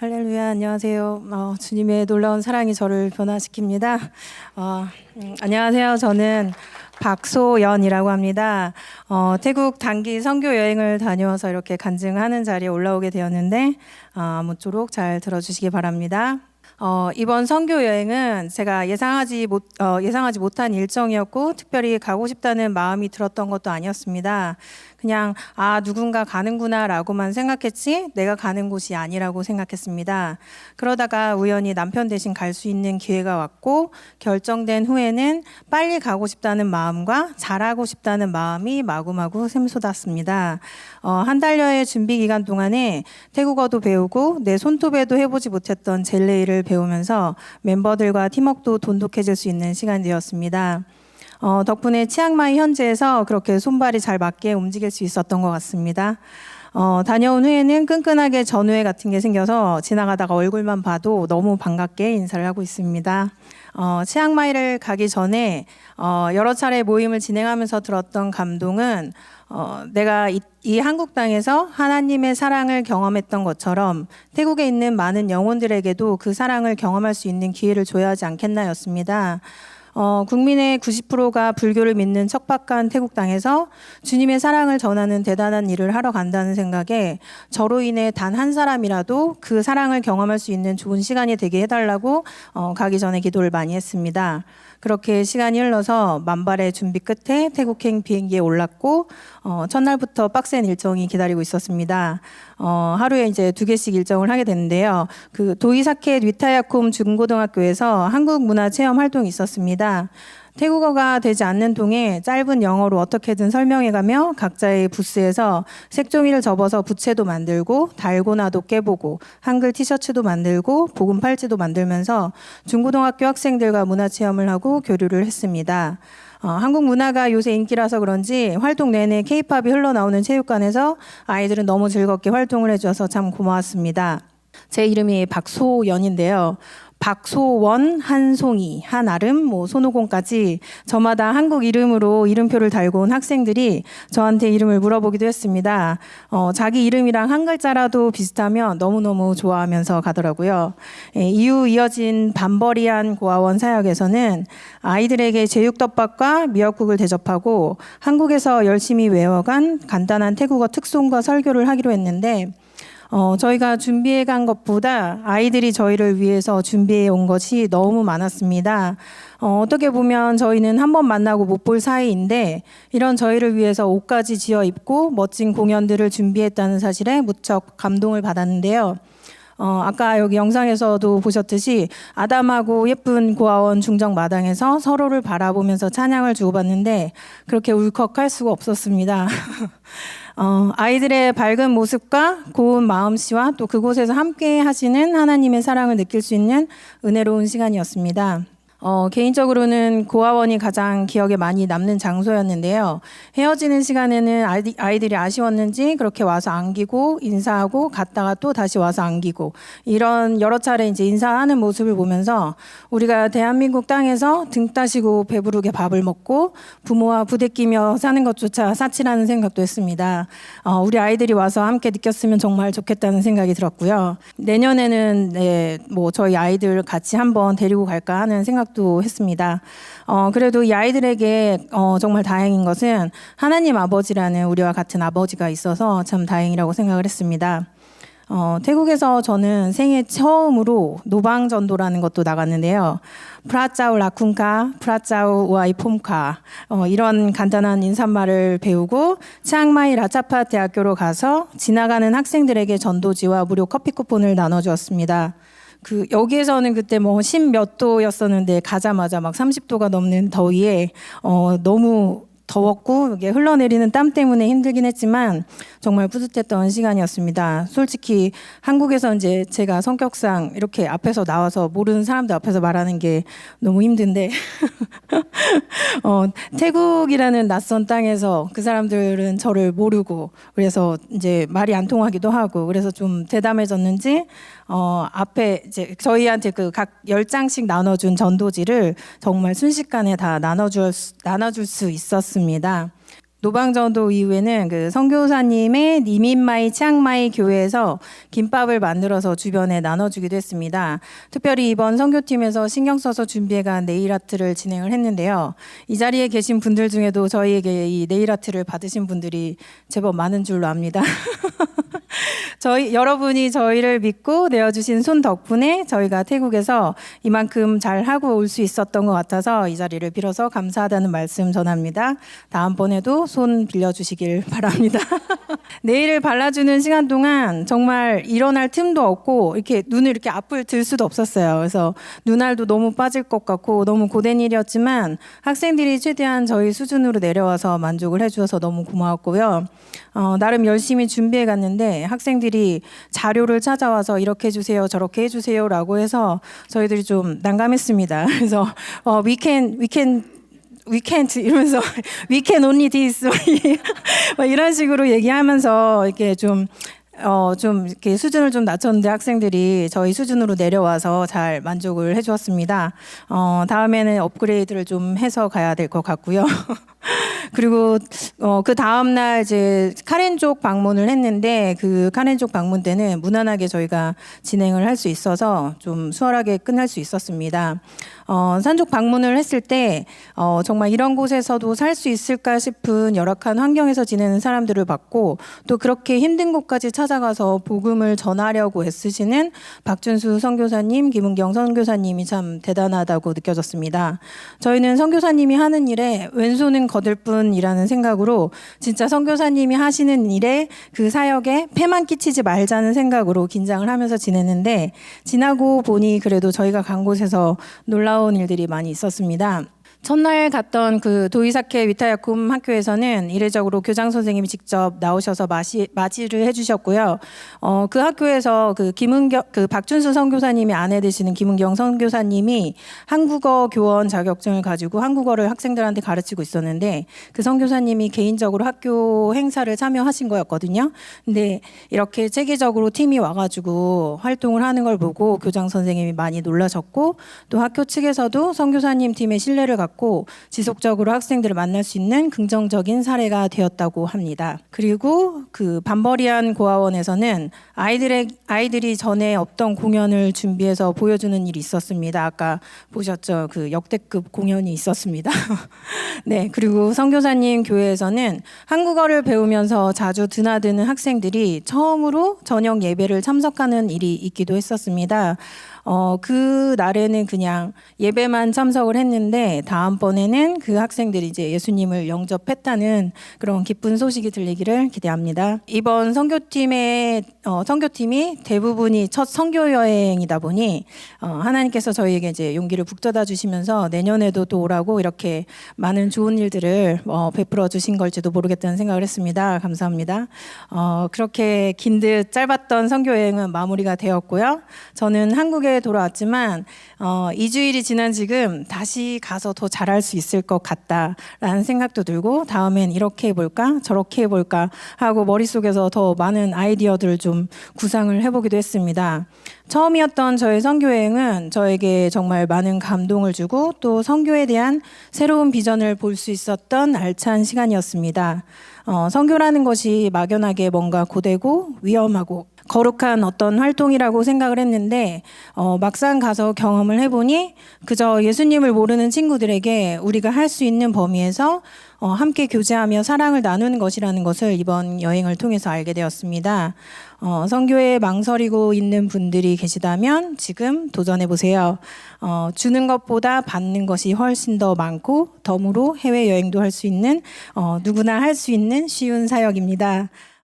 할렐루야, 안녕하세요. 주님의 놀라운 사랑이 저를 변화시킵니다. 안녕하세요. 저는 박소연이라고 합니다. 태국 단기 선교 여행을 다녀와서 이렇게 간증하는 자리에 올라오게 되었는데 아무쪼록 잘 들어주시기 바랍니다. 이번 선교 여행은 제가 예상하지 못한 일정이었고 특별히 가고 싶다는 마음이 들었던 것도 아니었습니다. 그냥 누군가 가는구나 라고만 생각했지 내가 가는 곳이 아니라고 생각했습니다. 그러다가 우연히 남편 대신 갈 수 있는 기회가 왔고 결정된 후에는 빨리 가고 싶다는 마음과 잘하고 싶다는 마음이 마구마구 샘솟았습니다. 한 달여의 준비 기간 동안에 태국어도 배우고 내 손톱에도 해보지 못했던 젤레이를 배우면서 멤버들과 팀워크도 돈독해질 수 있는 시간이 되었습니다. 덕분에 치앙마이 현지에서 그렇게 손발이 잘 맞게 움직일 수 있었던 것 같습니다. 다녀온 후에는 끈끈하게 전우회 같은 게 생겨서 지나가다가 얼굴만 봐도 너무 반갑게 인사를 하고 있습니다. 치앙마이를 가기 전에 여러 차례 모임을 진행하면서 들었던 감동은 내가 이 한국 땅에서 하나님의 사랑을 경험했던 것처럼 태국에 있는 많은 영혼들에게도 그 사랑을 경험할 수 있는 기회를 줘야 하지 않겠나였습니다. 국민의 90%가 불교를 믿는 척박한 태국 땅에서 주님의 사랑을 전하는 대단한 일을 하러 간다는 생각에 저로 인해 단 한 사람이라도 그 사랑을 경험할 수 있는 좋은 시간이 되게 해달라고 가기 전에 기도를 많이 했습니다. 그렇게 시간이 흘러서 만발의 준비 끝에 태국행 비행기에 올랐고 첫날부터 빡센 일정이 기다리고 있었습니다. 하루에 이제 2개씩 일정을 하게 됐는데요. 그 도이사켓 위타야콤 중고등학교에서 한국 문화 체험 활동이 있었습니다. 태국어가 되지 않는 통에 짧은 영어로 어떻게든 설명해가며 각자의 부스에서 색종이를 접어서 부채도 만들고 달고나도 깨보고 한글 티셔츠도 만들고 복음 팔찌도 만들면서 중고등학교 학생들과 문화체험을 하고 교류를 했습니다. 한국 문화가 요새 인기라서 그런지 활동 내내 K-팝이 흘러나오는 체육관에서 아이들은 너무 즐겁게 활동을 해줘서 참 고마웠습니다. 제 이름이 박소연인데요. 박소원, 한송이, 한아름, 손오공까지 저마다 한국 이름으로 이름표를 달고 온 학생들이 저한테 이름을 물어보기도 했습니다. 자기 이름이랑 한 글자라도 비슷하면 너무너무 좋아하면서 가더라고요. 이후 이어진 밤버리안 고아원 사역에서는 아이들에게 제육덮밥과 미역국을 대접하고 한국에서 열심히 외워간 간단한 태국어 특송과 설교를 하기로 했는데 저희가 준비해 간 것보다 아이들이 저희를 위해서 준비해 온 것이 너무 많았습니다. 어떻게 보면 저희는 한 번 만나고 못 볼 사이인데 이런 저희를 위해서 옷까지 지어 입고 멋진 공연들을 준비했다는 사실에 무척 감동을 받았는데요. 아까 여기 영상에서도 보셨듯이 아담하고 예쁜 고아원 중정 마당에서 서로를 바라보면서 찬양을 주고받는데 그렇게 울컥할 수가 없었습니다. 아이들의 밝은 모습과 고운 마음씨와 또 그곳에서 함께 하시는 하나님의 사랑을 느낄 수 있는 은혜로운 시간이었습니다. 개인적으로는 고아원이 가장 기억에 많이 남는 장소였는데요. 헤어지는 시간에는 아이들이 아쉬웠는지 그렇게 와서 안기고 인사하고 갔다가 또 다시 와서 안기고 이런 여러 차례 이제 인사하는 모습을 보면서 우리가 대한민국 땅에서 등 따시고 배부르게 밥을 먹고 부모와 부대끼며 사는 것조차 사치라는 생각도 했습니다. 우리 아이들이 와서 함께 느꼈으면 정말 좋겠다는 생각이 들었고요. 내년에는 저희 아이들 같이 한번 데리고 갈까 하는 생각 도 했습니다. 그래도 이 아이들에게 정말 다행인 것은 하나님 아버지라는 우리와 같은 아버지가 있어서 참 다행이라고 생각을 했습니다. 태국에서 저는 생애 처음으로 노방전도라는 것도 나갔는데요. 프라짜우 라쿤카, 프라짜우 우아이폼카 이런 간단한 인사말을 배우고 치앙마이 라차파 대학교로 가서 지나가는 학생들에게 전도지와 무료 커피 쿠폰을 나눠주었습니다. 여기에서는 그때 10몇 도였었는데 가자마자 막 30도가 넘는 더위에 너무 더웠고 이게 흘러내리는 땀 때문에 힘들긴 했지만 정말 뿌듯했던 시간이었습니다. 솔직히 한국에서 이제 제가 성격상 이렇게 앞에서 나와서 모르는 사람들 앞에서 말하는 게 너무 힘든데 태국이라는 낯선 땅에서 그 사람들은 저를 모르고 그래서 이제 말이 안 통하기도 하고 그래서 좀 대담해졌는지 앞에 이제 저희한테 그 각 10장씩 나눠준 전도지를 정말 순식간에 다 나눠줄 수 있었습니다. 노방전도 이후에는 그 선교사님의 니민마이 치앙마이 교회에서 김밥을 만들어서 주변에 나눠주기도 했습니다. 특별히 이번 선교팀에서 신경 써서 준비해간 네일 아트를 진행을 했는데요. 이 자리에 계신 분들 중에도 저희에게 이 네일 아트를 받으신 분들이 제법 많은 줄로 압니다. 여러분이 저희를 믿고 내어주신 손 덕분에 저희가 태국에서 이만큼 잘 하고 올 수 있었던 것 같아서 이 자리를 빌어서 감사하다는 말씀 전합니다. 다음번에도 손 빌려주시길 바랍니다. 네일을 발라주는 시간 동안 정말 일어날 틈도 없고 이렇게 눈을 이렇게 앞을 들 수도 없었어요. 그래서 눈알도 너무 빠질 것 같고 너무 고된 일이었지만 학생들이 최대한 저희 수준으로 내려와서 만족을 해주셔서 너무 고마웠고요. 나름 열심히 준비해 갔는데 학생들이 자료를 찾아와서 이렇게 해주세요 저렇게 해주세요라고 해서 저희들이 좀 난감했습니다. 그래서 we can't 이러면서 we can only this 이런 식으로 얘기하면서 이렇게 좀 이렇게 수준을 좀 낮췄는데 학생들이 저희 수준으로 내려와서 잘 만족을 해주었습니다. 다음에는 업그레이드를 좀 해서 가야 될 것 같고요. 그리고 그 다음 날 이제 카렌족 방문을 했는데 그 카렌족 방문 때는 무난하게 저희가 진행을 할 수 있어서 좀 수월하게 끝날 수 있었습니다. 산족 방문을 했을 때 정말 이런 곳에서도 살 수 있을까 싶은 열악한 환경에서 지내는 사람들을 봤고 또 그렇게 힘든 곳까지 찾아가서 복음을 전하려고 애쓰시는 박준수 선교사님, 김은경 선교사님이 참 대단하다고 느껴졌습니다. 저희는 선교사님이 하는 일에 왼손은 거들 뿐이라는 생각으로 진짜 선교사님이 하시는 일에 그 사역에 폐만 끼치지 말자는 생각으로 긴장을 하면서 지냈는데 지나고 보니 그래도 저희가 간 곳에서 놀라운 일들이 많이 있었습니다. 첫날 갔던 그 도이사케 위타야쿰 학교에서는 이례적으로 교장 선생님이 직접 나오셔서 맞이를 해주셨고요. 그 학교에서 그 박준수 선교사님이 아내 되시는 김은경 선교사님이 한국어 교원 자격증을 가지고 한국어를 학생들한테 가르치고 있었는데 그 선교사님이 개인적으로 학교 행사를 참여하신 거였거든요. 근데 이렇게 체계적으로 팀이 와가지고 활동을 하는 걸 보고 교장 선생님이 많이 놀라셨고 또 학교 측에서도 선교사님 팀의 신뢰를 갖고 지속적으로 학생들을 만날 수 있는 긍정적인 사례가 되었다고 합니다. 그리고 그 밤버리안 고아원에서는 아이들이 전에 없던 공연을 준비해서 보여주는 일이 있었습니다. 아까 보셨죠? 그 역대급 공연이 있었습니다. 네, 그리고 선교사님 교회에서는 한국어를 배우면서 자주 드나드는 학생들이 처음으로 저녁 예배를 참석하는 일이 있기도 했었습니다. 그 날에는 그냥 예배만 참석을 했는데 다음번에는 그 학생들이 이제 예수님을 영접했다는 그런 기쁜 소식이 들리기를 기대합니다. 이번 선교팀이 대부분이 첫 선교 여행이다 보니 하나님께서 저희에게 이제 용기를 북돋아 주시면서 내년에도 또 오라고 이렇게 많은 좋은 일들을 베풀어 주신 걸지도 모르겠다는 생각을 했습니다. 감사합니다. 그렇게 긴 듯 짧았던 선교 여행은 마무리가 되었고요. 저는 한국에 돌아왔지만 2주일이 지난 지금 다시 가서 더 잘할 수 있을 것 같다라는 생각도 들고 다음엔 이렇게 해볼까 저렇게 해볼까 하고 머릿속에서 더 많은 아이디어들을 좀 구상을 해보기도 했습니다. 처음이었던 저의 선교여행은 저에게 정말 많은 감동을 주고 또 선교에 대한 새로운 비전을 볼 수 있었던 알찬 시간이었습니다. 선교라는 것이 막연하게 뭔가 고되고 위험하고 거룩한 어떤 활동이라고 생각을 했는데 막상 가서 경험을 해보니 그저 예수님을 모르는 친구들에게 우리가 할 수 있는 범위에서 함께 교제하며 사랑을 나누는 것이라는 것을 이번 여행을 통해서 알게 되었습니다. 선교에 망설이고 있는 분들이 계시다면 지금 도전해보세요. 주는 것보다 받는 것이 훨씬 더 많고 덤으로 해외여행도 할 수 있는 누구나 할 수 있는 쉬운 사역입니다.